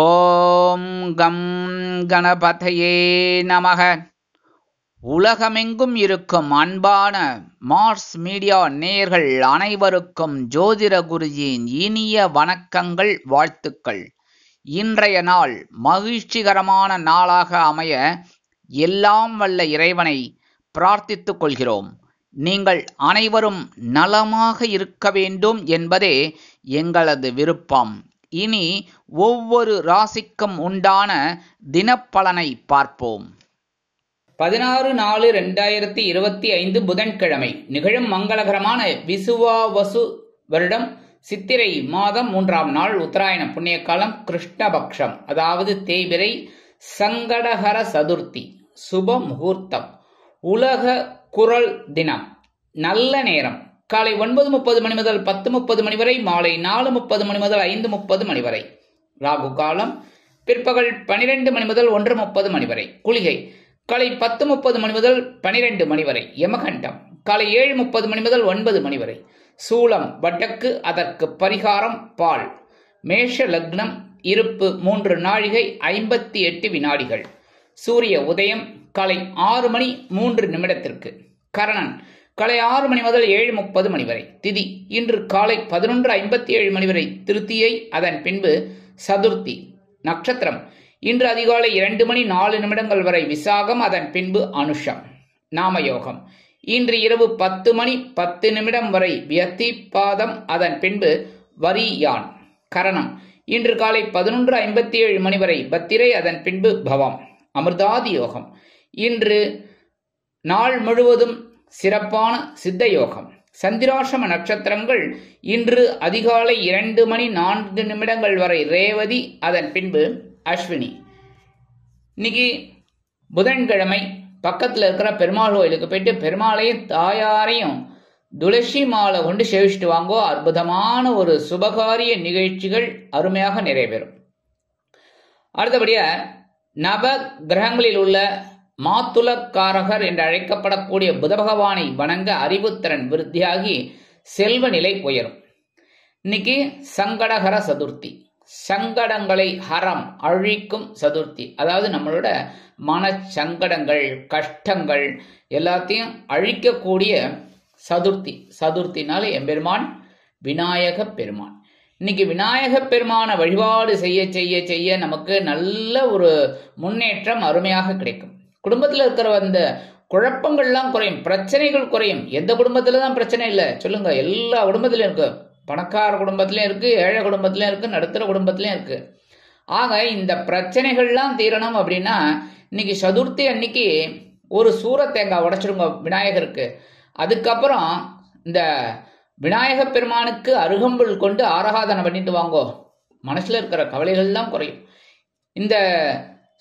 ஓம் come கணபதையே நமக. உலகமெங்கும் இருக்கும் அன்பான மார்ஸ் மீடியா நேயர்கள் அனைவருக்கும் ஜோதிட குருஜியின் இனிய வணக்கங்கள், வாழ்த்துக்கள். இன்றைய நாள் மகிழ்ச்சிகரமான நாளாக அமைய எல்லாம் வல்ல இறைவனை பிரார்த்தித்துக் கொள்கிறோம். நீங்கள் அனைவரும் நலமாக இருக்க வேண்டும் என்பதே எங்களது விருப்பம். இனி ஒவ்வொரு ராசிக்கும் உண்டான தினப்பலனை பார்ப்போம். 16/4/2025 புதன்கிழமை நிகழும் மங்களகரமான விசுவாவசு வருடம் சித்திரை மாதம் 3ஆம் நாள், உத்தராயண புண்ணிய காலம், கிருஷ்ணபக்ஷம், அதாவது தேய்பிறை, சங்கடஹர சதுர்த்தி, சுப முகூர்த்தம், உலக குறள் தினம். நல்ல நேரம் காலை 9:30 மணி முதல் 10:30 மணி வரை, மாலை 4:30 மணி முதல் 5:30 மணி வரை. ராகு காலம் பிற்பகல் 12 மணி முதல் 1:30 மணி வரை. குளிகை காலை 10:30 மணி முதல் 12 மணி வரை. யமகண்டம் காலை 7:30 மணி முதல் 9 மணி வரை. சூலம் வடக்கு, அதற்கு பரிகாரம் பால். மேஷ லக்னம், இருப்பு 3 நாழிகை 58 வினாடிகள். சூரிய உதயம் காலை 6 மணி 3 நிமிடத்திற்கு. கரணன் காலை 6 மணி முதல் 7:30 மணி வரை. திதி இன்று காலை 11:57 மணி வரை திருத்தியை, அதன் பின்பு சதுர்த்தி. நட்சத்திரம் இன்று அதிகாலை 2 மணி 4 நிமிடங்கள் வரை விசாகம், அதன் பின்பு அனுஷம். நாமயோகம் இன்று இரவு 10 மணி 10 நிமிடம் வரை வியத்தி பாதம், அதன் பின்பு வரியான். கரணம் இன்று காலை 11:57 மணி வரை பத்திரை, அதன் பின்பு பவம். அமிர்தாதி யோகம் இன்று நாள் முழுவதும் சிறப்பான சித்த யோகம். சந்திராசிரம நட்சத்திரங்கள் இன்று அதிகாலை 2 மணி 4 நிமிடங்கள் வரை ரேவதி, அதன் பின்பு அஸ்வினி. இன்னைக்கு புதன்கிழமை பக்கத்தில் இருக்கிற பெருமாள் கோயிலுக்கு போயிட்டு பெருமாளையும் தாயாரையும் துளசி மாலை கொண்டு சேவிச்சுட்டு வாங்கோ. அற்புதமான ஒரு சுபகாரிய நிகழ்ச்சிகள் அருமையாக நிறைவேறும். அடுத்தபடியா நவ கிரகங்களில் உள்ள மாத்துலக்காரகர் என்று அழைக்கப்படக்கூடிய புத பகவானை வணங்க அறிவுத்திறன் விருத்தியாகி செல்வ நிலை உயரும். இன்னைக்கு சங்கடஹர சதுர்த்தி, சங்கடங்களை ஹரம் அழிக்கும் சதுர்த்தி. அதாவது நம்மளோட மன சங்கடங்கள், கஷ்டங்கள் எல்லாத்தையும் அழிக்கக்கூடிய சதுர்த்தி. சதுர்த்தினால எம்பெருமான் விநாயக பெருமான். இன்னைக்கு விநாயக பெருமான வழிபாடு செய்ய செய்ய செய்ய நமக்கு நல்ல ஒரு முன்னேற்றம் அருமையாக கிடைக்கும். குடும்பத்தில் இருக்கிற அந்த குழப்பங்கள்லாம் குறையும், பிரச்சனைகள் குறையும். எந்த குடும்பத்துல தான் பிரச்சனை இல்லை சொல்லுங்க? எல்லா குடும்பத்திலையும் இருக்கு. பணக்கார குடும்பத்திலையும் இருக்கு, ஏழை குடும்பத்திலையும் இருக்கு, நடுத்தர குடும்பத்திலையும் இருக்கு. ஆக இந்த பிரச்சனைகள்லாம் தீரணும் அப்படின்னா இன்னைக்கு சதுர்த்தி அன்னைக்கு ஒரு சூர தேங்காய் உடைச்சிருங்க விநாயகருக்கு. அதுக்கப்புறம் இந்த விநாயக பெருமானுக்கு அருகம்புல் கொண்டு ஆராதனை பண்ணிட்டு வாங்கோ. மனசுல இருக்கிற கவலைகள்லாம் குறையும். இந்த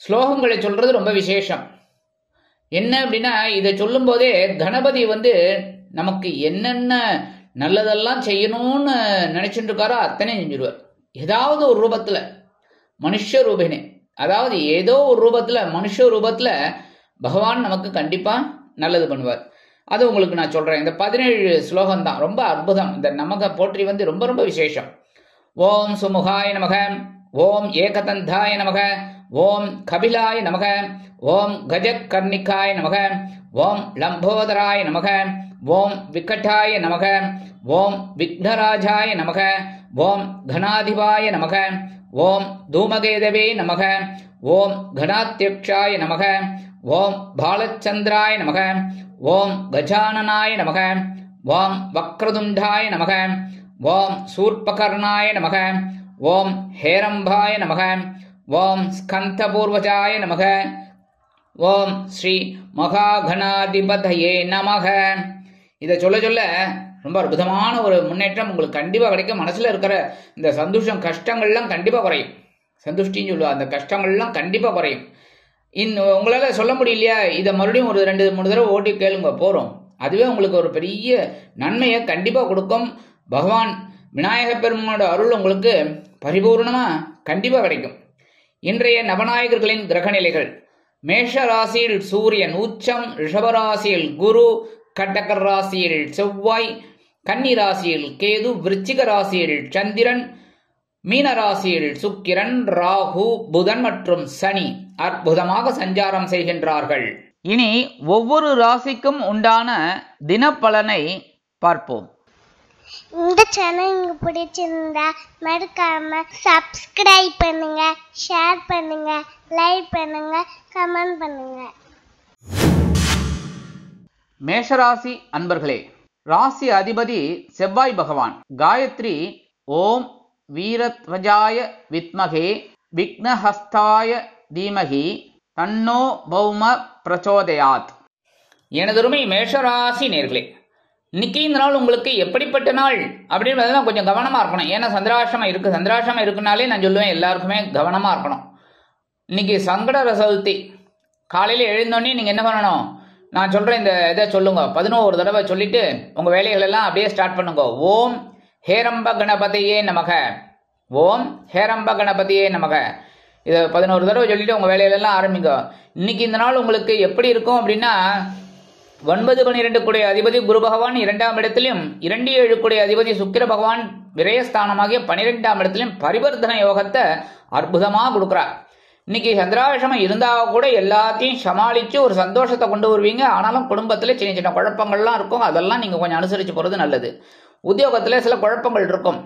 ஸ்லோகங்களை சொல்றது ரொம்ப விசேஷம். என்ன அப்படின்னா இதை சொல்லும் போதே கணபதி நமக்கு என்னென்ன நல்லதெல்லாம் செய்யணும்னு நினைச்சுட்டு இருக்காரோ அத்தனை செஞ்சிருவார். ஏதாவது ஒரு ரூபத்துல மனுஷ ரூபினே, அதாவது ஏதோ ஒரு ரூபத்துல மனுஷ ரூபத்துல பகவான் நமக்கு கண்டிப்பா நல்லது பண்ணுவார். அது உங்களுக்கு நான் சொல்றேன். இந்த 17 ஸ்லோகம் தான் ரொம்ப அற்புதம். இந்த நமக போற்றி ரொம்ப ரொம்ப விசேஷம். ஓம் சுமுகாய நமக, ஓம் ஏகதந்தாய நமக, ஓம் கபிலாய நமக, ஓம் கஜகர்ணிகாய நமக, ஓம் லம்போதராய நமக, ஓம் விகடாய நமக, ஓம் விக்னராஜாய நமக, ஓம் கணாதிபாய நமக, ஓம் தூமகேதவே நமக, ஓம் கணாத்யக்ஷாய நமக, ஓம் பாலச்சந்திராய நமக, ஓம் கஜானனாய நமக, ஓம் வக்ரதுண்டாய நமக, ஓம் சூர்பகர்ணாய நமக, ஓம் ஹேரம்பாய நமக, ஓம் ஸ்கந்தபூர்வஜாய நமக, ஓம் ஸ்ரீ மகாகணாதிபதயே நமக. இதை சொல்ல சொல்ல ரொம்ப அற்புதமான ஒரு முன்னேற்றம் உங்களுக்கு கண்டிப்பா கிடைக்கும். மனசுல இருக்கிற இந்த சந்தோஷம், கஷ்டங்கள்லாம் கண்டிப்பா குறையும். சந்துஷ்டின்னு சொல்லுவா, அந்த கஷ்டங்கள்லாம் கண்டிப்பா குறையும். உங்களால சொல்ல முடியலையா? இதை மறுபடியும் ஒரு 2-3 தடவை ஓட்டி கேளுங்க போறோம். அதுவே உங்களுக்கு ஒரு பெரிய நன்மையை கண்டிப்பா கொடுக்கும். பகவான் விநாயக பெருமானோட அருள் உங்களுக்கு பரிபூர்ணமா கண்டிப்பா கிடைக்கும். இன்றைய நவநாயகர்களின் கிரக நிலைகள்: மேஷ ராசியில் சூரியன் உச்சம், ரிஷபராசியில் குரு, கடக ராசியில் செவ்வாய், கன்னி ராசியில் கேது, விருச்சிக ராசியில் சந்திரன், மீனராசியில் சுக்கிரன், ராகு, புதன் மற்றும் சனி அற்புதமாக சஞ்சாரம் செய்கின்றார்கள். இனி ஒவ்வொரு ராசிக்கும் உண்டான தினப்பலனை பார்ப்போம். இந்த சேனல் உங்களுக்கு பிடிச்சிருந்தா மறக்காம சப்ஸ்கிரைப் பண்ணுங்க, ஷேர் பண்ணுங்க, லைக் பண்ணுங்க, கமெண்ட் பண்ணுங்க. மேஷராசி அன்பர்களே, ராசி அதிபதி செவ்வாய் பகவான். காயத்ரி ஓம் வீரத்வஜாய வித்மகே விக்னஹஸ்தாய தீமகி தன்னோ பௌம பிரச்சோதயாத். எனதருமை மேஷராசி நேர்களே, இன்னைக்கு இந்த நாள் உங்களுக்கு எப்படிப்பட்ட நாள் அப்படின்றதுலாம் கொஞ்சம் கவனமாக இருக்கணும். ஏன்னா சந்திராஷ்டமம் இருக்குது. சந்திராஷ்டமம் இருக்குனாலே நான் சொல்லுவேன் எல்லாருக்குமே கவனமாக இருக்கணும். இன்னைக்கு சங்கடஹர சதுர்த்தி. காலையில் எழுந்தோடனே நீங்கள் என்ன பண்ணணும், நான் சொல்கிறேன் இந்த இதை சொல்லுங்க. 11 தடவை சொல்லிட்டு உங்கள் வேலைகள் எல்லாம் அப்படியே ஸ்டார்ட் பண்ணுங்க. ஓம் ஹேரம்ப கணபதியே நமக, ஓம் ஹேரம்ப கணபதியே நமக. இதை 11 தடவை சொல்லிட்டு உங்கள் வேலைகளெல்லாம் ஆரம்பிங்க. இன்னைக்கு இந்த நாள் உங்களுக்கு எப்படி இருக்கும் அப்படின்னா, 9, 12 கூடிய அதிபதி குரு பகவான் 2ஆம் இடத்திலும், 2, 7 கூடிய அதிபதி சுக்கிர பகவான் விரயஸ்தானமாகிய 12ஆம் இடத்திலும் பரிவர்த்தன யோகத்தை அற்புதமாக கொடுக்குறார். இன்னைக்கு சந்திராஷ்டமம் இருந்தால் கூட எல்லாத்தையும் சமாளித்து ஒரு சந்தோஷத்தை கொண்டு வருவீங்க. ஆனாலும் குடும்பத்தில் சின்ன சின்ன குழப்பங்கள்லாம் இருக்கும். அதெல்லாம் நீங்கள் கொஞ்சம் அனுசரித்து போகிறது நல்லது. உத்தியோகத்தில் சில குழப்பங்கள் இருக்கும்.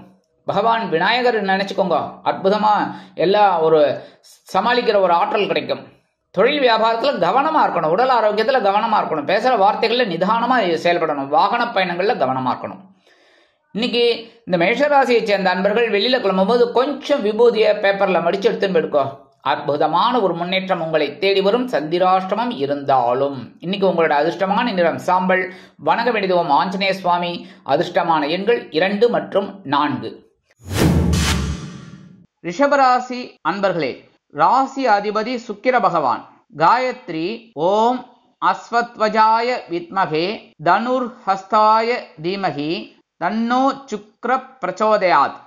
பகவான் விநாயகர் நினச்சிக்கோங்க, அற்புதமாக எல்லா ஒரு சமாளிக்கிற ஒரு ஆற்றல் கிடைக்கும். தொழில் வியாபாரத்தில் கவனமாக இருக்கணும். உடல் ஆரோக்கியத்தில் கவனமாக இருக்கணும். பேசுகிற வார்த்தைகளில் நிதானமாக செயல்படணும். வாகன பயணங்களில் கவனமாக இருக்கணும். இன்னைக்கு இந்த மேஷராசியை சேர்ந்த அன்பர்கள் வெளியில் கிளம்பும்போது கொஞ்சம் விபூதியை பேப்பரில் மடிச்சு எடுத்துன்னு போயிருக்கோம். அற்புதமான ஒரு முன்னேற்றம் உங்களை தேடி வரும். சந்திராஷ்டமம் இருந்தாலும் இன்னைக்கு உங்களோட அதிர்ஷ்டமான நிறம் சாம்பல். வணங்க வேண்டியதும் ஆஞ்சநேய சுவாமி. அதிர்ஷ்டமான எண்கள் 2 மற்றும் 4. ரிஷபராசி அன்பர்களே, ராசி அதிபதி சுக்கிர பகவான். காயத்ரி ஓம் அஸ்வத்வஜாய வித்மகே தனுர் ஹஸ்தாய தீமகி தன்னோ சுக்ர பிரச்சோதயாத்.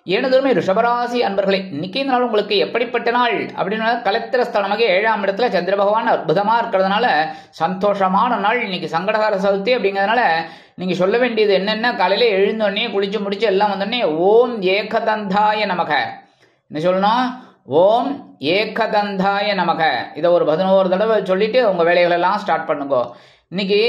எனதுமே ரிஷபராசி அன்பர்களே, இன்னைக்கு இந்த நாள் உங்களுக்கு எப்படிப்பட்ட நாள் அப்படின்னா, கலத்திரஸ்தானமாக 7ஆம் இடத்துல சந்திர பகவான் அற்புதமா இருக்கிறதுனால சந்தோஷமான நாள். இன்னைக்கு சங்கடஹர சதுர்த்தி அப்படிங்கிறதுனால நீங்க சொல்ல வேண்டியது என்னென்ன, காலையில எழுந்தோடனே குளிச்சு முடிச்சு எல்லாம் வந்தோடனே ஓம் ஏகதந்தாய நமக என்ன சொல்லணும், ஓம் ஏகதந்தாய நமக. இதை ஒரு 11 தடவை சொல்லிட்டு உங்க வேலைகள் எல்லாம் ஸ்டார்ட் பண்ணுங்க. இன்னைக்கு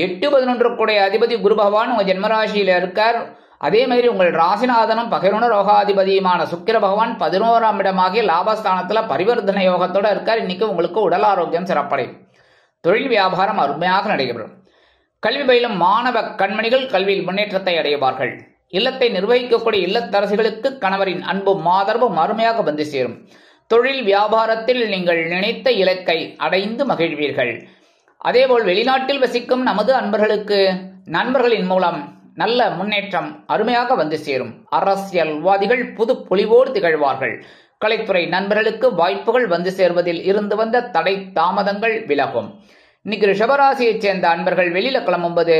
8, 11 கூடிய அதிபதி குரு பகவான் உங்க ஜென்மராசியில இருக்கார். அதே மாதிரி உங்கள் ராசிநாதனும் பகிர்ண ரோகாதிபதியுமான சுக்கிர பகவான் 11ஆம் இடமாகிய லாபஸ்தானத்துல பரிவர்த்தன யோகத்தோட இருக்கார். இன்னைக்கு உங்களுக்கு உடல் ஆரோக்கியம் சிறப்படையும். தொழில் வியாபாரம் அருமையாக நடைபெறும். கல்வி பயிலும் மாணவ கண்மணிகள் கல்வியில் முன்னேற்றத்தை அடைவார்கள். இல்லத்தை நிர்வகிக்கக்கூடிய இல்லத்தரசிகளுக்கு கணவரின் அன்பும் மாதர்பும் அருமையாக வந்து சேரும். தொழில் வியாபாரத்தில் நீங்கள் நினைத்த இலக்கை அடைந்து மகிழ்வீர்கள். அதேபோல் வெளிநாட்டில் வசிக்கும் நமது அன்பர்களுக்கு நண்பர்களின் மூலம் நல்ல முன்னேற்றம் அருமையாக வந்து சேரும். அரசியல்வாதிகள் புது பொலிவோடு திகழ்வார்கள். கலைத்துறை நண்பர்களுக்கு வாய்ப்புகள் வந்து சேர்வதில் இருந்து வந்த தடை தாமதங்கள் விலகும். இன்னைக்கு ரிஷபராசியைச் சேர்ந்த அன்பர்கள் வெளியில கிளம்பும்போது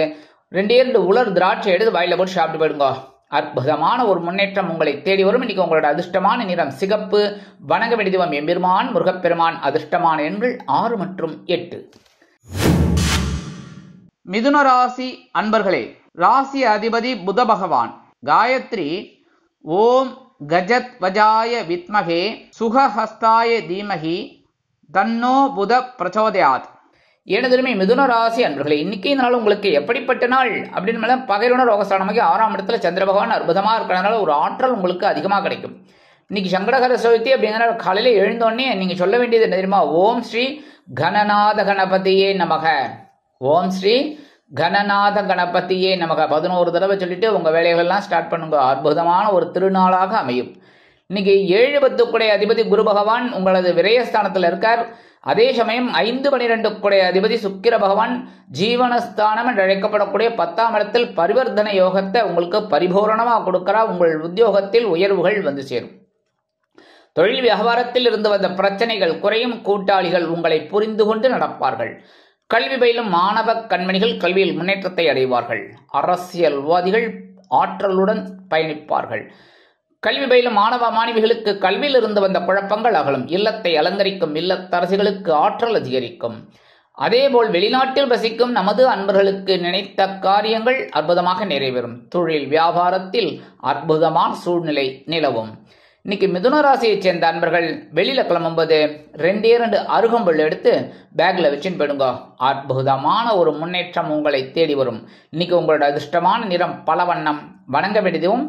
2 உலர் திராட்சை எடுத்து வாயில போட்டு சாப்பிட்டு போயிடுங்க. அற்புதமான ஒரு முன்னேற்றம் உங்களை தேடி வரும். இன்னைக்கு உங்களோட அதிர்ஷ்டமான நிறம் சிகப்பு. வணங்க வேண்டியதும் எம்பெருமான் முருகப்பெருமான். அதிர்ஷ்டமான எண்கள் 6 மற்றும் 8. மிதுன ராசி அன்பர்களே, ராசி அதிபதி புத பகவான். காயத்ரி ஓம் கஜத் வஜாய வித்மகே சுகஹஸ்தாய தீமகி தன்னோ புத பிரச்சோதயாத். எனதுமே மிதுன ராசி அன்பர்களே, இன்னைக்கு இந்த நாள் உங்களுக்கு எப்படிப்பட்ட நாள் அப்படின்னு பகைவன ரோகஸ்தானமாக 6ஆம் இடத்துல சந்திர பகவான் அற்புதமா இருக்கிறதுனால ஒரு ஆற்றல் உங்களுக்கு அதிகமாக கிடைக்கும். இன்னைக்கு சங்கடஹர சதுர்த்தி அப்படிங்கிற காலையில எழுந்தோடனே நீங்க சொல்ல வேண்டியது என்ன தெரியுமா, ஓம் ஸ்ரீ கணநாத கணபதியே நமக, ஓம் ஸ்ரீ கணநாத கணபதியே நமக 11 தடவை சொல்லிட்டு உங்க வேலைகள் எல்லாம் ஸ்டார்ட் பண்ணுங்க. அற்புதமான ஒரு திருநாளாக அமையும். இன்னைக்கு 7, 10 கூடிய அதிபதி குரு பகவான் உங்களது விரயஸ்தானத்தில் இருக்கார். அதே சமயம் 5, 12 கூடிய அதிபதி சுக்கிர பகவான் ஜீவனஸ்தானம் என்று அழைக்கப்படக்கூடிய 10ஆம் இடத்தில் பரிவர்த்தன யோகத்தை உங்களுக்கு பரிபூரணமாக கொடுக்கிறார். உங்கள் உத்தியோகத்தில் உயர்வுகள் வந்து சேரும். தொழில் வியாபாரத்தில் இருந்து வந்த பிரச்சனைகள் குறையும். கூட்டாளிகள் உங்களை புரிந்து கொண்டு நடப்பார்கள். கல்வி பயிலும் மாணவ கண்மணிகள் கல்வியில் முன்னேற்றத்தை அடைவார்கள். அரசியல்வாதிகள் ஆற்றலுடன் பயணிப்பார்கள். கல்வி பயிலும் மாணவ மாணவிகளுக்கு கல்வியில் இருந்து வந்த குழப்பங்கள் அகலும். இல்லத்தை அலங்கரிக்கும் இல்லத்தரசிகளுக்கு ஆற்றல் அதிகரிக்கும். அதேபோல் வெளிநாட்டில் வசிக்கும் நமது அன்பர்களுக்கு நினைத்த காரியங்கள் அற்புதமாக நிறைவேறும். தொழில் வியாபாரத்தில் அற்புதமான சூழ்நிலை நிலவும். இன்னைக்கு மிதுன ராசியை சேர்ந்த அன்பர்கள் வெளியில கிளம்பும்போது 2 அருகம்புல் எடுத்து பேக்ல வச்சுன்னு போயிடுங்க. அற்புதமான ஒரு முன்னேற்றம் உங்களை தேடி வரும். இன்னைக்கு உங்களோட அதிர்ஷ்டமான நிறம் பல வண்ணம். வணங்க வேண்டியதும்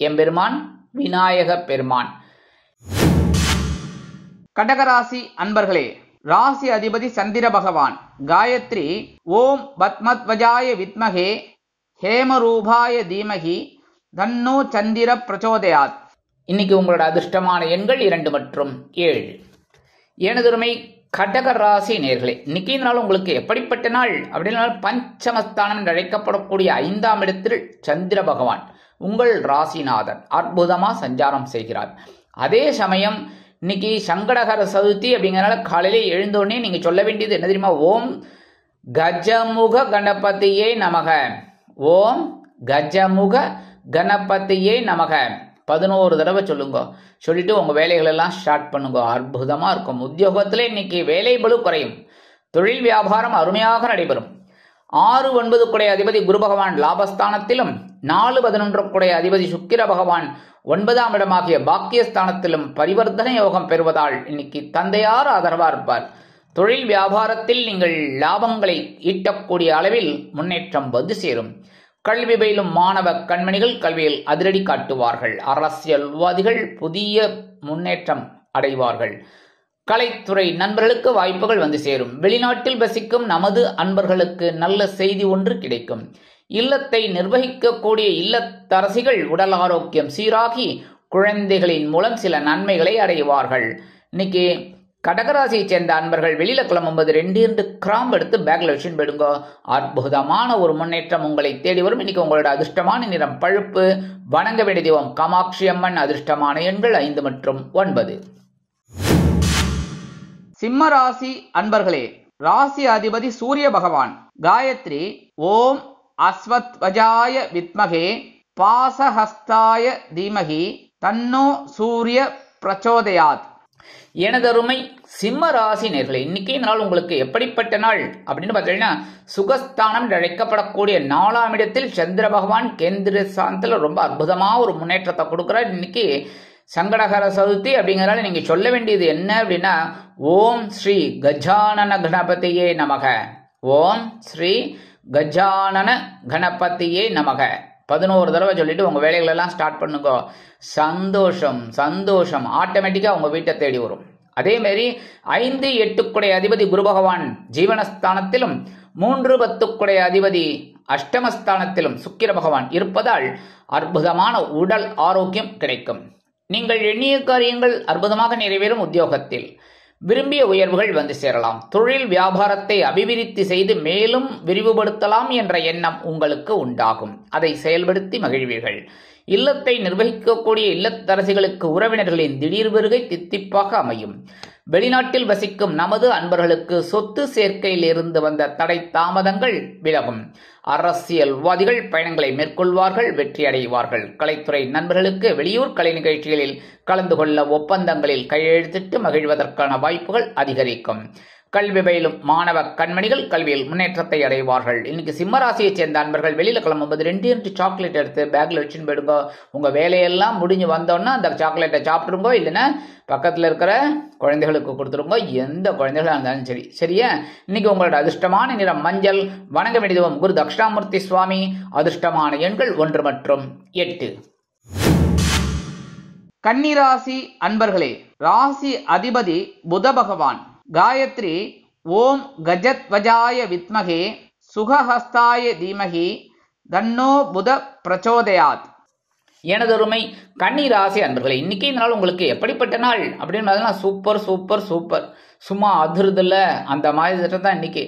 எம்பெருமான் விநாயக பெருமான். கடகராசி அன்பர்களே, ராசி அதிபதி சந்திர பகவான். காயத்ரி ஓம் பத்மத்வஜாய வித்மகே ஹேமரூபாய தீமகி தன்னோ சந்திர பிரச்சோதயாத். இன்னைக்கு உங்களோட அதிர்ஷ்டமான எண்கள் 2 மற்றும் 7. எனதுரிமை கடக ராசி நேர்களே, இன்னைக்கு நாள் உங்களுக்கு எப்படிப்பட்ட நாள் அப்படின்னா பஞ்சமஸ்தானம் என்று அழைக்கப்படக்கூடிய 5ஆம் இடத்தில் சந்திர பகவான் உங்கள் ராசிநாதன் அற்புதமா சஞ்சாரம் செய்கிறார். அதே சமயம் இன்னைக்கு சங்கடகர சதுர்த்தி அப்படிங்கிறனால காலையில எழுந்தோடனே நீங்க சொல்ல வேண்டியது என்ன தெரியுமா? ஓம் கஜமுக கணபதியே நமக. ஓம் கஜமுக கணபதியே நமக 11 தடவை சொல்லுங்க. சொல்லிட்டு உங்க வேலைகள் எல்லாம் ஸ்டார்ட் பண்ணுங்க. அற்புதமா இருக்கும். உத்தியோகத்துல இன்னைக்கு வேலை பளு குறையும். தொழில் வியாபாரம் அருமையாக நடைபெறும். 6, 9 குடைய அதிபதி குரு பகவான் லாபஸ்தானத்திலும் 4, 11 குடைய அதிபதி சுக்கிர பகவான் 9ஆம் இடமாகிய பாக்கியஸ்தானத்திலும் பரிவர்த்தனை யோகம் பெறுவதால் இன்னைக்கு தந்தையார் ஆதரவா இருப்பார். தொழில் வியாபாரத்தில் நீங்கள் லாபங்களை ஈட்டக்கூடிய அளவில் முன்னேற்றம் வந்து சேரும். கல்வி பயிலும் மாணவ கண்மணிகள் கல்வியில் அதிரடி காட்டுவார்கள். அரசியல்வாதிகள் புதிய முன்னேற்றம் அடைவார்கள். கலைத்துறை நண்பர்களுக்கு வாய்ப்புகள் வந்து சேரும். வெளிநாட்டில் வசிக்கும் நமது அன்பர்களுக்கு நல்ல செய்தி ஒன்று கிடைக்கும். இல்லத்தை நிர்வகிக்கக்கூடிய இல்லத்தரசிகள் உடல் ஆரோக்கியம் சீராகி குழந்தைகளின் மூலம் சில நன்மைகளை அடைவார்கள். இன்னைக்கு கடகராசியை சேர்ந்த அன்பர்கள் வெளியில கிளம்பும்போது 2 கிராம்பு எடுத்து பேக்ல வச்சுன்னு போயிடுங்க. அற்புதமான ஒரு முன்னேற்றம் உங்களை தேடி வரும். இன்னைக்கு உங்களோட அதிர்ஷ்டமான நிறம் பழுப்பு. வணங்க வேண்டிய தெய்வம் காமாட்சி அம்மன். அதிர்ஷ்டமான எண்கள் 5 மற்றும் 9. சிம்ம ராசி அன்பர்களே, ராசி அதிபதி சூரிய பகவான். காயத்ரி ஓம் அஸ்வத்வஜாய வித்மகே பாசஹஸ்தாய தீமகி தன்னோ சூரிய பிரச்சோதயாத். எனதருமை சிம்ம ராசி நேர்களே, இன்னைக்கு நாள் உங்களுக்கு எப்படிப்பட்ட நாள் அப்படின்னு பார்த்தீங்கன்னா சுகஸ்தானம் அழைக்கப்படக்கூடிய 4ஆம் இடத்தில் சந்திர பகவான் கேந்திர ஸ்தானத்துல ரொம்ப அற்புதமா ஒரு முன்னேற்றத்தை கொடுக்கிறார். இன்னைக்கு சங்கடகர சதுர்த்தி அப்படிங்கிறனால நீங்க சொல்ல வேண்டியது என்ன அப்படின்னா ஓம் ஸ்ரீ கஜானன கணபதியே நமக. ஓம் ஸ்ரீ கஜானன கணபதியே நமக 11 தடவை சொல்லிட்டு உங்க வேலைகள் எல்லாம் ஸ்டார்ட் பண்ணுங்க. சந்தோஷம் சந்தோஷம் ஆட்டோமேட்டிக்கா உங்க வீட்டை தேடி வரும். அதே மாதிரி 5, 8 குடைய அதிபதி குரு பகவான் ஜீவனஸ்தானத்திலும் 3, 10 குடைய அதிபதி அஷ்டமஸ்தானத்திலும் சுக்கிர பகவான் இருப்பதால் அற்புதமான உடல் ஆரோக்கியம் கிடைக்கும். நீங்கள் எண்ணிய காரியங்கள் அற்புதமாக நிறைவேறும். உத்தியோகத்தில் விரும்பிய உயர்வுகள் வந்து சேரலாம். தொழில் வியாபாரத்தை அபிவிருத்தி செய்து மேலும் விரிவுபடுத்தலாம் என்ற எண்ணம் உங்களுக்கு உண்டாகும். அதை செயல்படுத்தி மகிழ்வீர்கள். இல்லத்தை நிர்வகிக்கக்கூடிய இல்லத்தரசிகளுக்கு உறவினர்களின் திடீர் வருகை தித்திப்பாக அமையும். வெளிநாட்டில் வசிக்கும் நமது அன்பர்களுக்கு சொத்து சேர்க்கையில் இருந்து வந்த தடை தாமதங்கள் விலகும். அரசியல்வாதிகள் பயணங்களை மேற்கொள்வார்கள், வெற்றி அடைவார்கள். கலைத்துறை நண்பர்களுக்கு வெளியூர் கலை நிகழ்ச்சிகளில் கலந்து கொள்ள ஒப்பந்தங்களில் கையெழுத்திட்டு மகிழ்வதற்கான வாய்ப்புகள் அதிகரிக்கும். கல்வி பயிலும் மாணவ கண்மணிகள் கல்வியில் முன்னேற்றத்தை அடைவார்கள். இன்னைக்கு சிம்மராசியை சேர்ந்த அன்பர்கள் வெளியில கிளம்பும்போது 2 சாக்லேட் எடுத்து பேக்ல வச்சுன்னு போயிடுங்க. உங்க வேலையெல்லாம் முடிஞ்சு வந்தோன்னா அந்த சாக்லேட்டை சாப்பிடுங்க. இல்லைன்னா பக்கத்துல இருக்கிற குழந்தைகளுக்கு கொடுத்துருங்க. எந்த குழந்தைகளா இருந்தாலும் சரி. சரியா? இன்னைக்கு உங்களோட அதிர்ஷ்டமான நிறம் மஞ்சள். வணங்க வேண்டியதும் குரு தட்சிணாமூர்த்தி சுவாமி. அதிர்ஷ்டமான எண்கள் 1 மற்றும் 8. கன்னிராசி அன்பர்களே, ராசி அதிபதி புத பகவான். காயத்ரி ஓம் கஜத்வஜாய வித்மகே சுகஹஸ்தாய தீமகி தன்னோ புத பிரச்சோதயாத். எனதொருமை கன்னிராசி அன்பர்களே, இன்னைக்கு இந்த நாள் உங்களுக்கு எப்படிப்பட்ட நாள் அப்படின்னு சூப்பர் சூப்பர் சூப்பர். சும்மா அதிர்துல அந்த மாதிரி தான். இன்னைக்கு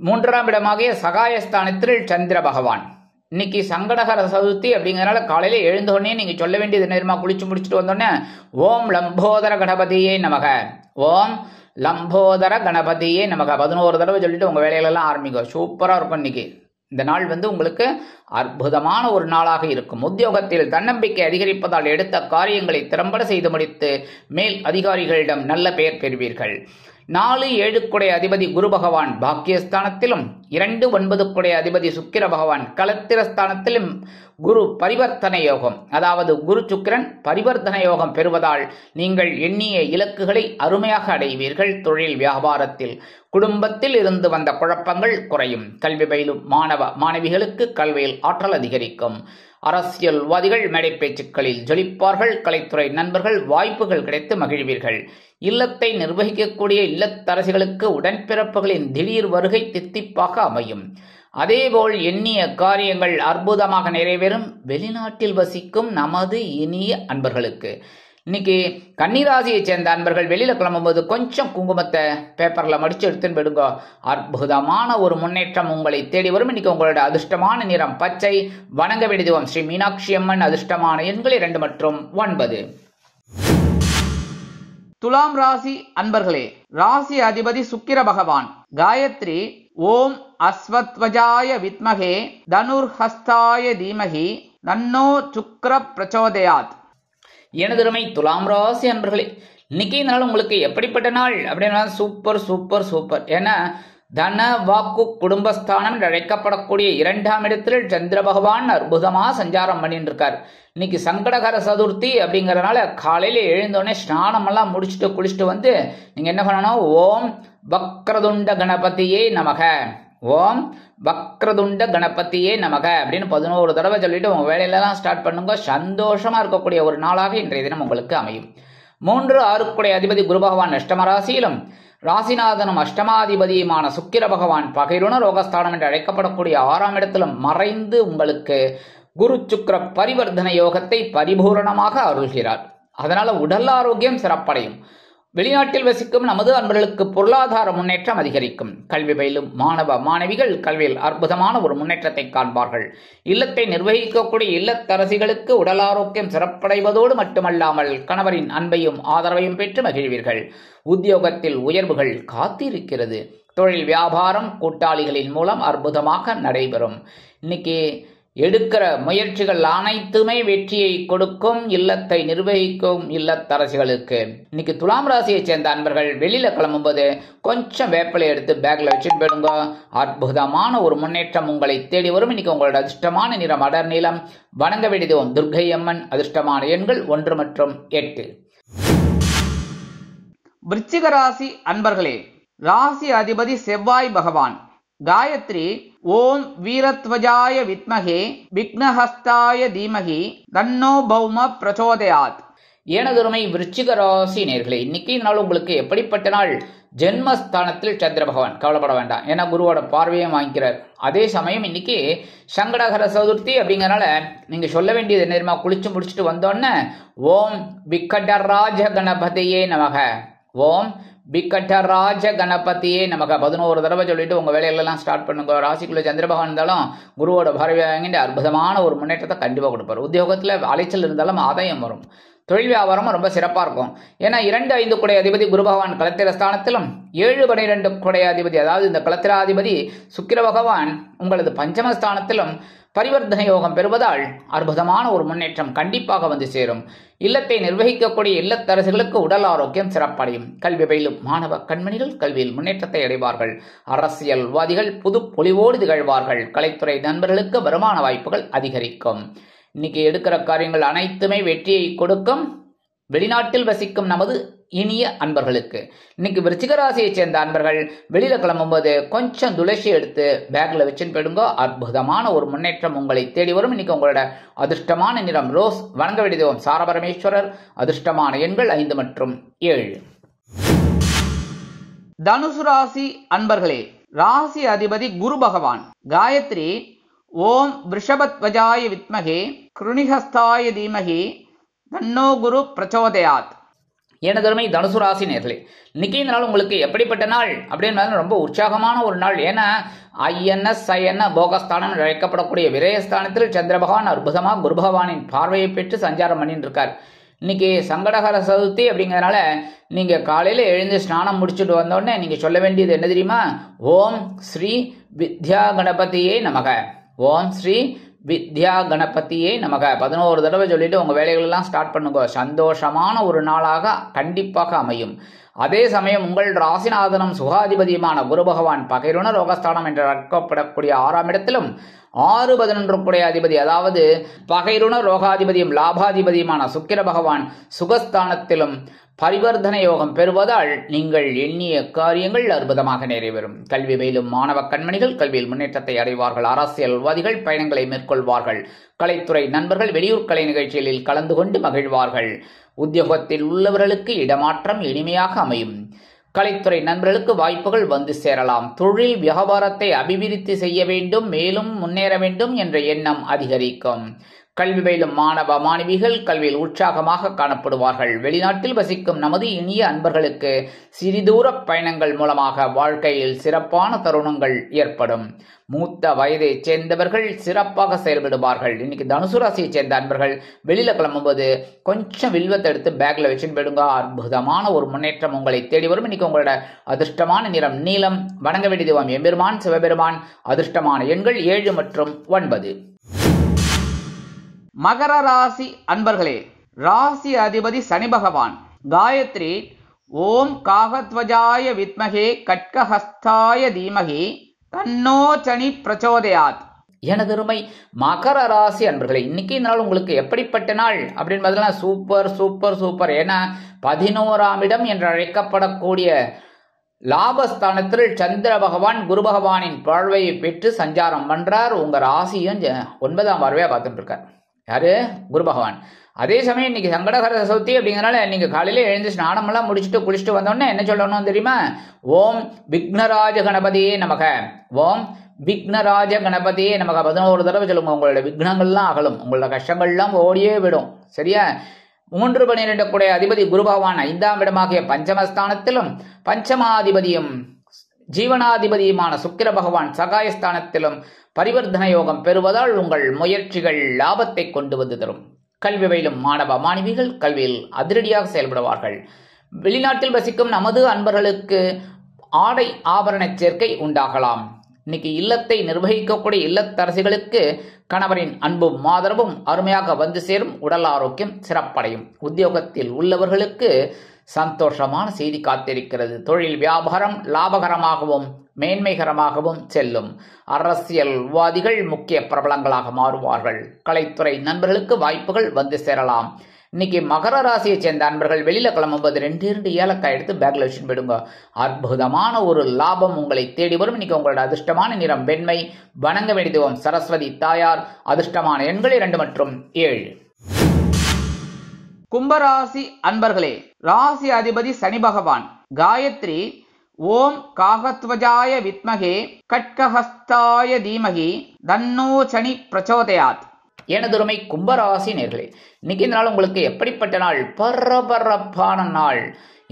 3ஆம் இடமாகிய சகாயஸ்தானத்தில் சந்திர பகவான். இன்னைக்கு சங்கடகர சதுர்த்தி அப்படிங்கிறனால காலையில எழுந்தோடனே நீங்க சொல்ல வேண்டியது நேரமா குளிச்சு முடிச்சுட்டு வந்தோடனே ஓம் லம்போதர கணபதியே நமக. ஓம் லம்போதர கணபதியே நமக 11 தடவை சொல்லிட்டு உங்க வேலைகளெல்லாம் ஆரம்பிங்க. சூப்பரா இருக்கும். இன்னைக்கு இந்த நாள் உங்களுக்கு அற்புதமான ஒரு நாளாக இருக்கும். உத்தியோகத்தில் தன்னம்பிக்கை அதிகரிப்பதால் எடுத்த காரியங்களை திறம்பட செய்து முடித்து மேல் அதிகாரிகளிடம் நல்ல பெயர் பெறுவீர்கள். 4, 7 குடை அதிபதி குரு பகவான் பாக்கியஸ்தானத்திலும் 2, 9 குடை அதிபதி சுக்கிர பகவான் களத்திரஸ்தானத்திலும் குரு பரிவர்த்தனை யோகம், அதாவது குரு சுக்கிரன் பரிவர்த்தனை யோகம் பெறுவதால் நீங்கள் எண்ணிய இலக்குகளை அருமையாக அடைவீர்கள். தொழில் வியாபாரத்தில் குடும்பத்தில் இருந்து வந்த குழப்பங்கள் குறையும். கல்வி பயிலும் மாணவ மாணவிகளுக்கு கல்வியில் ஆற்றல் அதிகரிக்கும். அரசியல்வாதிகள் மேடை பேச்சுக்களில் ஜொலிப்பார்கள். கலைத்துறை நண்பர்கள் வாய்ப்புகள் கிடைத்து மகிழ்வீர்கள். இல்லத்தை நிர்வகிக்கக்கூடிய இல்லத்தரசிகளுக்கு உடன்பிறப்புகளின் திடீர் வருகை தித்திப்பாக அமையும். அதேபோல் எண்ணிய காரியங்கள் அற்புதமாக நிறைவேறும். வெளிநாட்டில் வசிக்கும் நமது இனிய அன்பர்களுக்கு இன்னைக்கு கன்னிராசியை சேர்ந்த அன்பர்கள் வெளியில கிளம்பும்போது கொஞ்சம் குங்குமத்தை பேப்பர்ல மடிச்சு எடுத்துன்னு போயிடுங்க. அற்புதமான ஒரு முன்னேற்றம் உங்களை தேடி வரும். இன்னைக்கு உங்களோட அதிர்ஷ்டமான நிறம் பச்சை. வணங்க வேண்டியதும் ஸ்ரீ மீனாட்சி அம்மன். அதிர்ஷ்டமான எண்கள் 2 மற்றும் 9. துலாம் ராசி அன்பர்களே, ராசி அதிபதி சுக்கிர பகவான். காயத்ரி ஓம் அஸ்வத்வஜாய வித்மகே தனுர்ஹஸ்தாய தீமகி தன்னோ சுக்ர பிரச்சோதயாத். எனதுமை துலாம் ராசி அன்பர்களே, இன்னைக்கு நாள் உங்களுக்கு எப்படிப்பட்ட நாள் அப்படின்னா சூப்பர் சூப்பர் சூப்பர். ஏன்னா தன வாக்கு குடும்பஸ்தானம் என்று அழைக்கப்படக்கூடிய 2ஆம் இடத்தில் சந்திர பகவான் அற்புதமா சஞ்சாரம் பண்ணிட்டு இருக்கார். இன்னைக்கு சங்கடகர சதுர்த்தி அப்படிங்கறதுனால காலையில எழுந்தோடனே ஸ்நானம் எல்லாம் முடிச்சுட்டு குளிச்சுட்டு வந்து நீங்க என்ன பண்ணணும், ஓம் வக்ரதுண்ட கணபதியே நமக, ஓம் வக்ரதுண்ட கணபதியே நமக அப்படின்னு 11 தடவை சொல்லிட்டு உங்க வேலையிலலாம் ஸ்டார்ட் பண்ணுங்க. சந்தோஷமா இருக்கக்கூடிய ஒரு நாளாக இன்றைய தினம் உங்களுக்கு அமையும். 3, 6 குடை அதிபதி குரு பகவான் அஷ்டம ராசியிலும் ராசிநாதனும் அஷ்டமாதிபதியுமான சுக்கிர பகவான் பகைருண ரோகஸ்தானம் என்று அழைக்கப்படக்கூடிய 6ஆம் இடத்திலும் மறைந்து உங்களுக்கு குரு சுக்கிர பரிவர்த்தன யோகத்தை பரிபூரணமாக அருள்கிறார். அதனால உடல் ஆரோக்கியம் சிறப்படையும். வெளிநாட்டில் வசிக்கும் நமது அன்பர்களுக்கு பொருளாதார முன்னேற்றம் அதிகரிக்கும். கல்வி பயிலும் மாணவ மாணவிகள் கல்வியில் அற்புதமான ஒரு முன்னேற்றத்தை காண்பார்கள். இல்லத்தை நிர்வகிக்கக்கூடிய இல்லத்தரசிகளுக்கு உடல் ஆரோக்கியம் சிறப்படைவதோடு மட்டுமல்லாமல் கணவரின் அன்பையும் ஆதரவையும் பெற்று மகிழ்வீர்கள். உத்தியோகத்தில் உயர்வுகள் காத்திருக்கிறது. தொழில் வியாபாரம் கூட்டாளிகளின் மூலம் அற்புதமாக நடைபெறும். இன்னைக்கு எடுக்கிற முயற்சிகள் அனைத்துமே வெற்றியை கொடுக்கும். இல்லத்தை நிர்வகிக்கும் இல்லத்தரசிகளுக்கு இன்னைக்கு துலாம் ராசியை சேர்ந்த அன்பர்கள் வெளியில கிளம்பும்போது கொஞ்சம் வேப்பிலை எடுத்து பேக்ல வச்சுட்டு போயிடுங்க. அற்புதமான ஒரு முன்னேற்றம் உங்களை தேடி வரும். இன்னைக்கு உங்களோட அதிர்ஷ்டமான நிறம் அடர் நீலம். வணங்க வேண்டியதும் துர்க்கை அம்மன். அதிர்ஷ்டமான எண்கள் 1 மற்றும் 8. விருச்சிக ராசி அன்பர்களே, ராசி அதிபதி செவ்வாய் பகவான். காயத்ரி ஓம் வீரத்வஜாய வித்மகே விக்னஹஸ்தாய தீமகி தன்னோ பௌம பிரச்சோதயாத். எனதுமை விருச்சிக ராசி நேர்களே, இன்னைக்கு நாள் உங்களுக்கு எப்படிப்பட்ட நாள்? ஜென்மஸ்தானத்தில் சந்திர பகவான், கவலைப்பட வேண்டாம், ஏன்னா குருவோட பார்வையும் வாங்கிக்கிறார். அதே சமயம் இன்னைக்கு சங்கடகர சதுர்த்தி அப்படிங்கறனால நீங்க சொல்ல வேண்டியது என்ன தெரியுமா? குளிச்சு முடிச்சுட்டு வந்தோடனே ஓம் விக்கடராஜ கணபதியே நமக, ஓம் விக்கடராஜ கணபதியே நமக்கு 11 தடவை சொல்லிட்டு உங்க வேலையிலலாம் ஸ்டார்ட் பண்ணுங்க. ராசிக்குள்ள சந்திர பகவான் இருந்தாலும் குருவோட பார்வை வாங்கிட்டு அற்புதமான ஒரு முன்னேற்றத்தை கண்டிப்பா கொடுப்பாரு. உத்தியோகத்துல அலைச்சல் இருந்தாலும் ஆதாயம் வரும். தொழில் வியாபாரமும் ரொம்ப சிறப்பா இருக்கும். ஏன்னா 2, 5 குடை அதிபதி குரு பகவான் களத்திரஸ்தானத்திலும் 7, 12 குடை அதிபதி, அதாவது இந்த களத்திராதிபதி சுக்கிர பகவான் உங்களது பஞ்சமஸ்தானத்திலும் பரிவர்த்தனை யோகம் பெறுவதால் அற்புதமான ஒரு முன்னேற்றம் கண்டிப்பாக வந்து சேரும். இல்லத்தை நிர்வகிக்கக்கூடிய இல்லத்தரசுகளுக்கு உடல் ஆரோக்கியம் சிறப்படையும். கல்வி பயிலும் மாணவ கண்மணிகள் கல்வியில் முன்னேற்றத்தை அடைவார்கள். அரசியல்வாதிகள் புது பொலிவோடு திகழ்வார்கள். கலைத்துறை நண்பர்களுக்கு வருமான வாய்ப்புகள் அதிகரிக்கும். இன்னைக்கு எடுக்கிற காரியங்கள் அனைத்துமே வெற்றியை கொடுக்கும். வெளிநாட்டில் வசிக்கும் நமது இனிய அன்பர்களுக்கு இன்னைக்கு விருச்சிக ராசியை சேர்ந்த அன்பர்கள் வெளியில கிளம்பும்போது கொஞ்சம் துளசி எடுத்து பேக்ல வச்சுன்னு போயிடுங்க. அற்புதமான ஒரு முன்னேற்றம் உங்களை தேடி வரும். இன்னைக்கு உங்களோட அதிர்ஷ்டமான நிறம் ரோஸ். வணங்க வேண்டியதும் சாரபரமேஸ்வரர். அதிர்ஷ்டமான எண்கள் 5 மற்றும் 7. தனுசு ராசி அன்பர்களே, ராசி அதிபதி குரு பகவான். காயத்ரி ஓம் விருஷபத்வஜாய வித்மகே கிருணிஹஸ்தாய தீமகி தன்னோ குரு பிரச்சோதயாத். எனதருமை தனுசு ராசி நேர்களே, இன்னைக்கு இந்த நாள் உங்களுக்கு எப்படிப்பட்ட நாள் அப்படின்னு ரொம்ப உற்சாகமான ஒரு நாள். ஏன்னா ஐஎன்எஸ் போகஸ்தானம் அழைக்கப்படக்கூடிய விரயஸ்தானத்தில் சந்திர பகவான் அற்புதமா குரு பகவானின் பார்வையை பெற்று சஞ்சாரம் பண்ணிட்டு இருக்கார். இன்னைக்கு சங்கடகர சதுர்த்தி அப்படிங்கறதுனால நீங்க காலையில எழுந்து ஸ்நானம் முடிச்சுட்டு வந்தோடனே நீங்க சொல்ல வேண்டியது என்ன தெரியுமா? ஓம் ஸ்ரீ வித்யா கணபதியே நமக, ஓம் ஸ்ரீ வித்யா கணபதியே நமக 11 தடவை சொல்லிட்டு உங்க வேலைகள் எல்லாம் ஸ்டார்ட் பண்ணுங்க. சந்தோஷமான ஒரு நாளாக கண்டிப்பாக அமையும். அதே சமயம் உங்கள் ராசிநாதனும் சுகாதிபதியுமான குரு பகவான் பகைருண ரோகஸ்தானம் என்று அழைக்கப்படக்கூடிய 6ஆம் இடத்திலும் 6-11 அதிபதி, அதாவது பகைருண ரோகாதிபதியும் லாபாதிபதியுமான சுக்கிர பகவான் சுகஸ்தானத்திலும் பரிவர்த்தனை யோகம் பெறுவதால் நீங்கள் எண்ணிய காரியங்கள் அற்புதமாக நிறைவேறும். கல்வி பயிலும் மாணவ கண்மணிகள் கல்வியில் முன்னேற்றத்தை அடைவார்கள். அரசியல்வாதிகள் பயணங்களை மேற்கொள்வார்கள். கலைத்துறை நண்பர்கள் வெளியூர் கலை நிகழ்ச்சிகளில் கலந்து கொண்டு மகிழ்வார்கள். உத்தியோகத்தில் உள்ளவர்களுக்கு இடமாற்றம் இனிமையாக அமையும். கலைத்துறை நண்பர்களுக்கு வாய்ப்புகள் வந்து சேரலாம். தொழில் வியாபாரத்தை அபிவிருத்தி செய்ய வேண்டும், மேலும் முன்னேற வேண்டும் என்ற எண்ணம் அதிகரிக்கும். கல்வி பயிலும் மாணவ மாணவிகள் கல்வியில் உற்சாகமாக காணப்படுவார்கள். வெளிநாட்டில் வசிக்கும் நமது இனிய அன்பர்களுக்கு சிறிதூர பயணங்கள் மூலமாக வாழ்க்கையில் சிறப்பான தருணங்கள் ஏற்படும். மூத்த வயதை சேர்ந்தவர்கள் சிறப்பாக செயல்படுவார்கள். இன்னைக்கு தனுசு ராசியை சேர்ந்த அன்பர்கள் வெளியில கிளம்பும்போது கொஞ்சம் வில்வத்தை எடுத்து பேக்ல வச்சுன்னு போயிடுங்க. அற்புதமான ஒரு முன்னேற்றம் உங்களை தேடி வரும். இன்னைக்கு உங்களோட அதிர்ஷ்டமான நிறம் நீலம். வணங்க வேண்டிய தெய்வம் எம்பெருமான் சிவபெருமான். அதிர்ஷ்டமான எண்கள் 7 மற்றும் 9. மகர ராசி அன்பர்களே, ராசி அதிபதி சனி பகவான். காயத்ரி ஓம் காகத்வஜாய வித்மகே கட்கஹஸ்தாய தீமகி தன்னோ சனி பிரச்சோதயாத். எனதருமை மகர ராசி அன்பர்களே, இன்னைக்கு நாள் உங்களுக்கு எப்படிப்பட்ட நாள் அப்படின்னு பார்த்தீங்கன்னா சூப்பர் சூப்பர் சூப்பர். ஏன்னா 11ஆம் இடம் என்று அழைக்கப்படக்கூடிய லாபஸ்தானத்தில் சந்திர பகவான் குரு பகவானின் பார்வையை பெற்று சஞ்சாரம் பண்றார். உங்க ராசியும் 9ஆம் பார்வையா பார்த்துட்டு இருக்கார். யாரு? குரு பகவான். அதே சமயம் இன்னைக்கு சங்கடகர சதுர்த்தி அப்படிங்கிறனால நீங்க காலையில எழுந்து ஸ்நானமெல்லாம் முடிச்சுட்டு குளிச்சுட்டு வந்தோடனே என்ன சொல்லணும் தெரியுமா? ஓம் விக்னராஜ கணபதியே நமக. ஓம் விக்னராஜ கணபதியே நமக 11 தடவை சொல்லுங்க. உங்களோட விக்னங்கள்லாம் அகலும், உங்களோட கஷ்டங்கள்லாம் ஓடியே விடும். சரியா? 3-12 கூடிய அதிபதி குரு பகவான் 5ஆம் இடமாகிய பஞ்சமஸ்தானத்திலும் பஞ்சமாதிபதியும் ஜீவனாதிபதியுமான சுக்கிர பகவான் சகாயஸ்தானத்திலும் பரிவர்த்தன யோகம் பெறுவதால் உங்கள் முயற்சிகள் லாபத்தை கொண்டு வந்து தரும். கல்வி பயிலும் மாணவ மாணவிகள் கல்வியில் அதிரடியாக செயல்படுவார்கள். வெளிநாட்டில் வசிக்கும் நமது அன்பர்களுக்கு ஆடை ஆபரண சேர்க்கை உண்டாகலாம். இன்னைக்கு இல்லத்தை நிர்வகிக்கக்கூடிய இல்லத்தரசிகளுக்கு கணவரின் அன்பும் ஆதரவும் அருமையாக வந்து சேரும். உடல் ஆரோக்கியம் சிறப்படையும். உத்தியோகத்தில் உள்ளவர்களுக்கு சந்தோஷமான செய்தி காத்திருக்கிறது. தொழில் வியாபாரம் லாபகரமாகவும் மேன்மைகரமாகவும் செல்லும். அரசியல்வாதிகள் முக்கிய பிரபலங்களாக மாறுவார்கள். கலைத்துறை நண்பர்களுக்கு வாய்ப்புகள் வந்து சேரலாம். இன்னைக்கு மகர ராசியை சேர்ந்த அன்பர்கள் வெளியில கிளம்பும்போது 2 ஏலக்காய் எடுத்து பேக்ல வச்சுட்டு போயிடுங்க. அற்புதமான ஒரு லாபம் உங்களை தேடி வரும். இன்னைக்கு உங்களோட அதிர்ஷ்டமான நிறம் வெண்மை. வணங்க வேண்டிய தெய்வம் சரஸ்வதி தாயார். அதிர்ஷ்டமான எண்கள் 2 மற்றும் 7. கும்பராசி அன்பர்களே, ராசி அதிபதி சனி பகவான். காயத்ரி ஓம் காகத்வஜாய வித்மகே கட்கஹஸ்தாய தீமகி தன்னோ சனி பிரச்சோதயாத். எனதுரிமை கும்பராசி நேர்களே, இன்னைக்கு இந்த நாள் உங்களுக்கு எப்படிப்பட்ட நாள்? பரபரப்பான நாள்.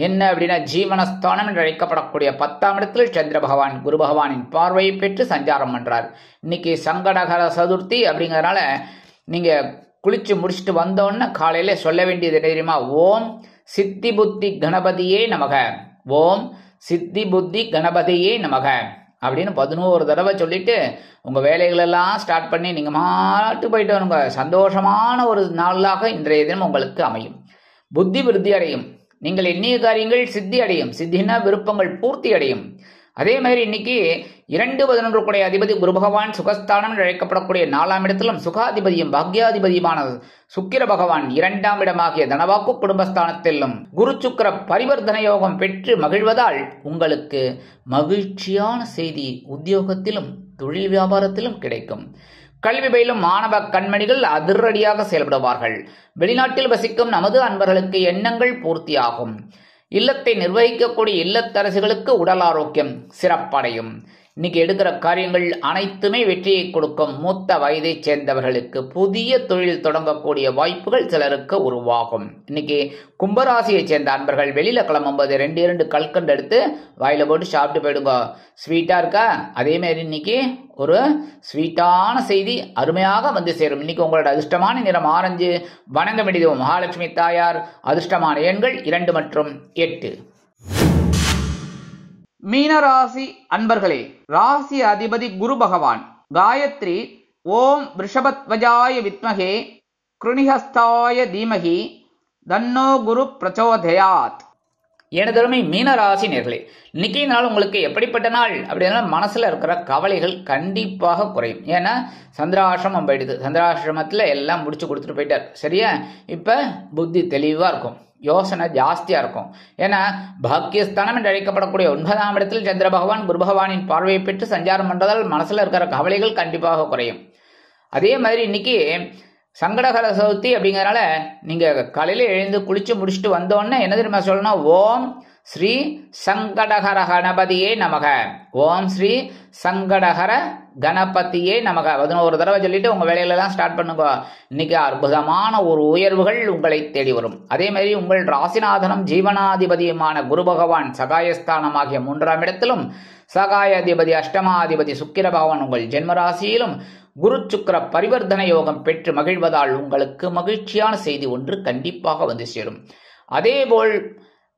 என்ன அப்படின்னா ஜீவனஸ்தானம் என்று அழைக்கப்படக்கூடிய 10ஆம் இடத்தில் சந்திர பகவான் குரு பகவானின் பார்வையை பெற்று சஞ்சாரம் பண்றார். இன்னைக்கு சங்கடகர சதுர்த்தி அப்படிங்கறதுனால நீங்க குளிச்சு முடிச்சுட்டு வந்தோன்னு காலையில சொல்ல வேண்டியது என்ன தெரியுமா? ஓம் சித்தி புத்தி கணபதியே நமக. ஓம் சித்தி புத்தி கணபதியே நமக அப்படின்னு 11 தடவை சொல்லிட்டு உங்க வேலைகளெல்லாம் ஸ்டார்ட் பண்ணி நீங்க மாட்டு போயிட்டு வருங்க. சந்தோஷமான ஒரு நாளாக இன்றைய தினம் உங்களுக்கு அமையும். புத்தி விருத்தி அடையும். நீங்கள் எண்ணிய காரியங்கள் சித்தி அடையும். சித்தினா விருப்பங்கள் பூர்த்தி அடையும். அதே மாதிரி இன்னைக்கு 2-11 கூடிய அதிபதி குரு பகவான் சுகஸ்தானம் என்று அழைக்கப்படக்கூடிய 4ஆம் இடத்திலும் சுகாதிபதியும் பாக்யாதிபதியுமான சுக்கிர பகவான் 2ஆம் இடமாகிய தனவாக்கு குடும்பஸ்தானத்திலும் குரு சுக்கிர பரிவர்த்தன யோகம் பெற்று மகிழ்வதால் உங்களுக்கு மகிழ்ச்சியான செய்தி உத்தியோகத்திலும் தொழில் வியாபாரத்திலும் கிடைக்கும். கல்வி பயிலும் மாணவ கண்மணிகள் அதிரடியாக செயல்படுவார்கள். வெளிநாட்டில் வசிக்கும் நமது அன்பர்களுக்கு எண்ணங்கள் பூர்த்தியாகும். இல்லத்தை நிர்வகிக்கக்கூடிய இல்லத்தரசிகளுக்கு உடல் ஆரோக்கியம் சிறப்படையும். இன்னைக்கு எடுக்கிற காரியங்கள் அனைத்துமே வெற்றியை கொடுக்கும். மூத்த வயதை சேர்ந்தவர்களுக்கு புதிய தொழில் தொடங்கக்கூடிய வாய்ப்புகள் சிலருக்கு உருவாகும். இன்னைக்கு கும்பராசியை சேர்ந்த அன்பர்கள் வெளியில கிளம்பும்போது 2 கல்கண்டு எடுத்து வாயில போட்டு சாப்பிட்டு போயிடுங்க. ஸ்வீட்டா இருக்கா? அதே மாதிரி இன்னைக்கு ஒரு ஸ்வீட்டான செய்தி அருமையாக வந்து சேரும். இன்னைக்கு உங்களோட அதிர்ஷ்டமான நிறம் ஆரஞ்சு. வணங்க வேண்டிய மகாலட்சுமி தாயார். அதிர்ஷ்டமான எண்கள் 2 மற்றும் 8. மீனராசி அன்பர்களே, ராசி அதிபதி குரு பகவான். காயத்ரி ஓம் ரிஷபத்வஜாய வித்மகே கிருணிஹஸ்தாய தீமகி தன்னோ குரு பிரச்சோதயாத். எனதருமை மீனராசி நேர்களே, இன்னைக்கு நாள் உங்களுக்கு எப்படிப்பட்ட நாள் அப்படின்னா மனசுல இருக்கிற கவலைகள் கண்டிப்பாக குறையும். ஏன்னா சந்திராசிரமம் போயிடுது. சந்திராசிரமத்துல எல்லாம் முடிச்சு கொடுத்துட்டு போயிட்டார். சரியா? இப்ப புத்தி தெளிவா இருக்கும், யோசனை ஜாஸ்தியா இருக்கும். ஏன்னா பாக்கியஸ்தானம் என்று அழைக்கப்படக்கூடிய 9ஆம் இடத்தில் சந்திர பகவான் குரு பகவானின் பார்வையை பெற்று சஞ்சாரம் பண்றதால் மனசுல இருக்கிற கவலைகள் கண்டிப்பாக குறையும். அதே மாதிரி இன்னைக்கு சங்கடகர சதுர்த்தி அப்படிங்கிறனால நீங்க காலையில எழுந்து குளிச்சு முடிச்சுட்டு வந்தோடனே என்ன தெரியுமா சொல்லணும்? ஓம் ஸ்ரீ சங்கடகர கணபதியே நமக, ஓம் ஸ்ரீ சங்கடகர கணபதியே நமக 11 தடவை சொல்லிட்டு உங்க வேலையிலலாம் ஸ்டார்ட் பண்ணுங்க. இன்னைக்கு அற்புதமான ஒரு உயர்வுகள் உங்களை தேடி வரும். அதே மாதிரி உங்கள் ராசிநாதனம் ஜீவனாதிபதியுமான குரு பகவான் சகாயஸ்தானமாகிய 3ஆம் இடத்திலும், சகாயாதிபதி அஷ்டமாதிபதி சுக்கிர பகவான் உங்கள் ஜென்மராசியிலும் குரு சுக்கிர பரிவர்த்தனை யோகம் பெற்று மகிழ்வதால் உங்களுக்கு மகிழ்ச்சியான செய்தி ஒன்று கண்டிப்பாக வந்து சேரும். அதேபோல்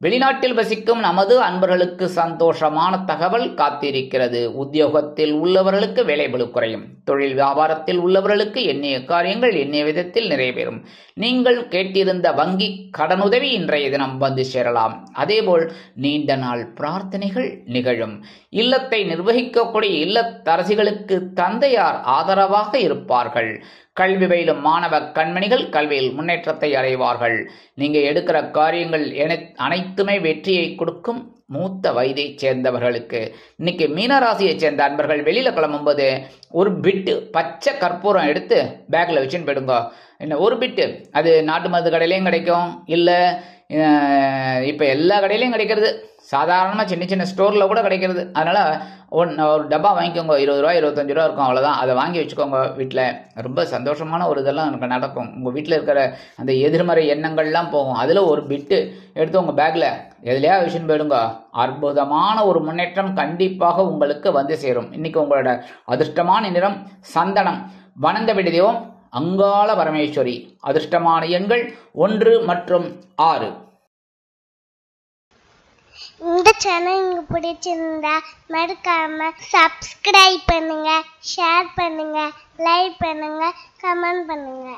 வெளிநாட்டில் வசிக்கும் நமது அன்பர்களுக்கு சந்தோஷமான தகவல் காத்திருக்கிறது. உத்தியோகத்தில் உள்ளவர்களுக்கு வேலைபளு குறையும். தொழில் வியாபாரத்தில் உள்ளவர்களுக்கு எண்ணிய காரியங்கள் எண்ணிய விதத்தில் நிறைவேறும். நீங்கள் கேட்டிருந்த வங்கி கடனுதவி இன்றைய தினம் வந்து சேரலாம். அதேபோல் நீண்ட நாள் பிரார்த்தனைகள் நிகழும். இல்லத்தை நிர்வகிக்கக்கூடிய இல்லத்தரசிகளுக்கு தந்தையார் ஆதரவாக இருப்பார்கள். கல்வி பயிலும் மாணவ கண்மணிகள் கல்வியில் முன்னேற்றத்தை அடைவார்கள். நீங்க எடுக்கிற காரியங்கள் அனைத்துமே வெற்றியை கொடுக்கும். மூத்த வயதைச் சேர்ந்தவர்களுக்கு இன்னைக்கு மீனராசியைச் சேர்ந்த அன்பர்கள் வெளியில கிளம்பும்போது ஒரு பிட்டு பச்சை கற்பூரம் எடுத்து பேக்ல வச்சுன்னு போயிடுங்க. என்ன ஒரு பிட்டு, அது நாட்டு மருந்து கடையிலையும் கிடைக்கும், இல்லை இப்போ எல்லா கடையிலையும் கிடைக்கிறது, சாதாரணமாக சின்ன சின்ன ஸ்டோரில் கூட கிடைக்கிறது. அதனால் ஒரு டப்பா வாங்கிக்கோங்க. 20 ரூபா 25 ரூபா இருக்கும், அவ்வளோதான். அதை வாங்கி வச்சுக்கோங்க வீட்டில். ரொம்ப சந்தோஷமான ஒரு இதெல்லாம் எனக்கு நடக்கும். உங்கள் வீட்டில் இருக்கிற அந்த எதிர்மறை எண்ணங்கள்லாம் போகும். அதில் ஒரு பிட்டு எடுத்து உங்கள் பேக்கில் எதுலையா விஷயம் போயிடுங்க. அற்புதமான ஒரு முன்னேற்றம் கண்டிப்பாக உங்களுக்கு வந்து சேரும். இன்னைக்கு உங்களோட அதிர்ஷ்டமான நிறம் சந்தனம். வணங்க வேண்டியதும் அங்காள பரமேஸ்வரி. அதிர்ஷ்டமான எண்கள் 1 மற்றும் 6. இந்த சேனல் உங்களுக்கு பிடிச்சிருந்தா மறக்காம சப்ஸ்கிரைப் பண்ணுங்க, ஷேர் பண்ணுங்க, லைக் பண்ணுங்க, கமெண்ட் பண்ணுங்க.